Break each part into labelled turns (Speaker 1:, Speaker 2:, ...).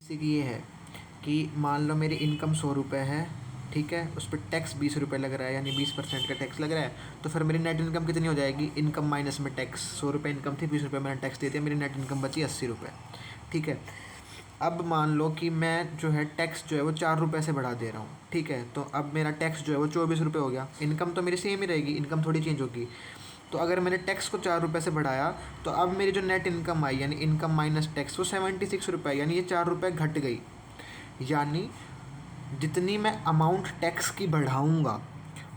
Speaker 1: Basic ये है कि मान लो मेरी इनकम 100 रुपये है, ठीक है, उस पर टैक्स 20 रुपये लग रहा है, यानी 20% का टैक्स लग रहा है। तो फिर मेरी नेट इनकम कितनी हो जाएगी? इनकम माइनस में टैक्स। 100 रुपये इनकम थी, 20 रुपये मैंने टैक्स दे दिया, मेरी नेट इनकम बची 80 रुपये, ठीक है। अब मान लो कि मैं जो है टैक्स जो है वो 4 रुपये से बढ़ा दे रहा हूँ, ठीक है। तो अब मेरा टैक्स जो है वो 24 रुपये हो गया। इनकम तो मेरी सेम ही रहेगी, इनकम थोड़ी चेंज होगी। तो अगर मैंने टैक्स को 4 रुपये से बढ़ाया तो अब मेरी जो नेट इनकम आई यानी इनकम माइनस टैक्स वो 76 रुपये, यानी ये 4 रुपये घट गई। यानी जितनी मैं अमाउंट टैक्स की बढ़ाऊँगा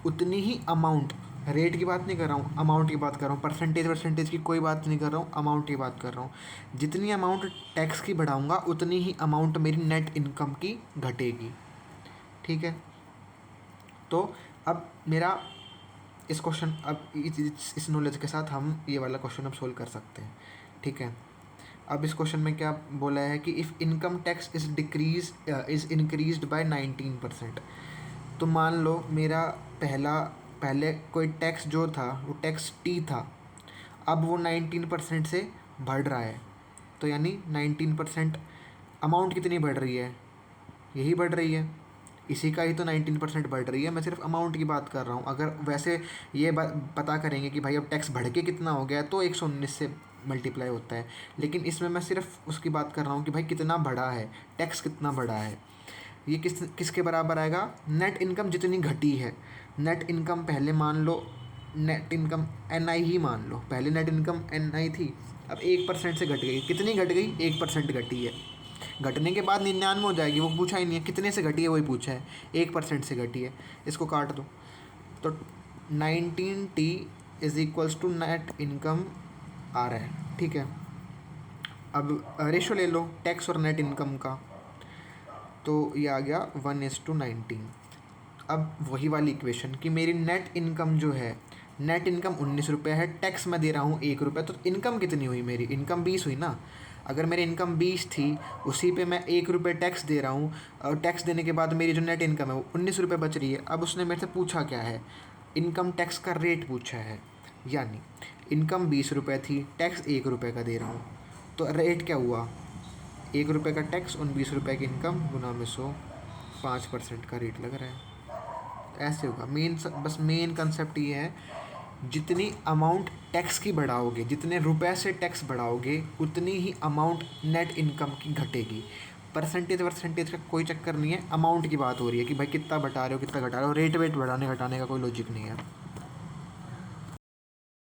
Speaker 1: उतनी ही अमाउंट, रेट की बात नहीं कर रहा हूँ, अमाउंट की बात कर रहा हूँ, परसेंटेज की कोई बात नहीं कर रहा हूँ, अमाउंट की बात कर रहा हूँ। जितनी अमाउंट टैक्स की बढ़ाऊँगा उतनी ही अमाउंट मेरी नेट इनकम की घटेगी, ठीक है। तो अब मेरा इस क्वेश्चन, अब इस नॉलेज के साथ हम ये वाला क्वेश्चन अब सोल्व कर सकते हैं, ठीक है। अब इस क्वेश्चन में क्या बोला है कि if income tax is increased by 19%। तो मान लो मेरा पहले कोई टैक्स जो था वो टैक्स टी था, अब वो 19% से बढ़ रहा है। तो यानी 19% अमाउंट कितनी बढ़ रही है? यही बढ़ रही है, इसी का ही तो 19% बढ़ रही है। मैं सिर्फ अमाउंट की बात कर रहा हूँ। अगर वैसे ये पता करेंगे कि भाई अब टैक्स बढ़ के कितना हो गया तो 119 से मल्टीप्लाई होता है, लेकिन इसमें मैं सिर्फ उसकी बात कर रहा हूँ कि भाई कितना बढ़ा है, टैक्स कितना बढ़ा है। ये किसके बराबर आएगा? नेट इनकम जितनी घटी है। नेट इनकम पहले मान लो, नेट इनकम NI ही मान लो, पहले नेट इनकम NI थी, अब 1% से घट गई। कितनी घट गई? 1% घटी है। घटने के बाद 99 हो जाएगी, वो पूछा ही नहीं है कितने से घटी है, वही पूछा है 1% से घटी है। इसको काट दो तो 19T is equals to net income आ रहा है, ठीक है। अब रेशो ले लो टैक्स और नेट इनकम का, तो ये आ गया 1:19। अब वही वाली इक्वेशन कि मेरी नेट इनकम जो है, नेट इनकम 19 रुपये है, टैक्स मैं दे रहा हूँ 1 रुपये, तो इनकम कितनी हुई? मेरी इनकम 20 हुई ना। अगर मेरी इनकम 20 थी, उसी पे मैं 1 रुपये टैक्स दे रहा हूँ, और टैक्स देने के बाद मेरी जो नेट इनकम है वो 19 रुपये बच रही है। अब उसने मेरे से पूछा क्या है? इनकम टैक्स का रेट पूछा है। यानी इनकम 20 रुपये थी, टैक्स 1 रुपये का दे रहा हूँ, तो रेट क्या हुआ? 1 रुपये का टैक्स उन 20 रुपये की इनकम गुना में 100, 5% का रेट लग रहा है। ऐसे होगा। बस मेन कंसेप्ट ये है, जितनी अमाउंट टैक्स की बढ़ाओगे, जितने रुपए से टैक्स बढ़ाओगे उतनी ही अमाउंट नेट इनकम की घटेगी। परसेंटेज का कोई चक्कर नहीं है, अमाउंट की बात हो रही है कि भाई कितना बढ़ा रहे हो, कितना घटा रहे हो। रेट वेट बढ़ाने घटाने का कोई लॉजिक नहीं है।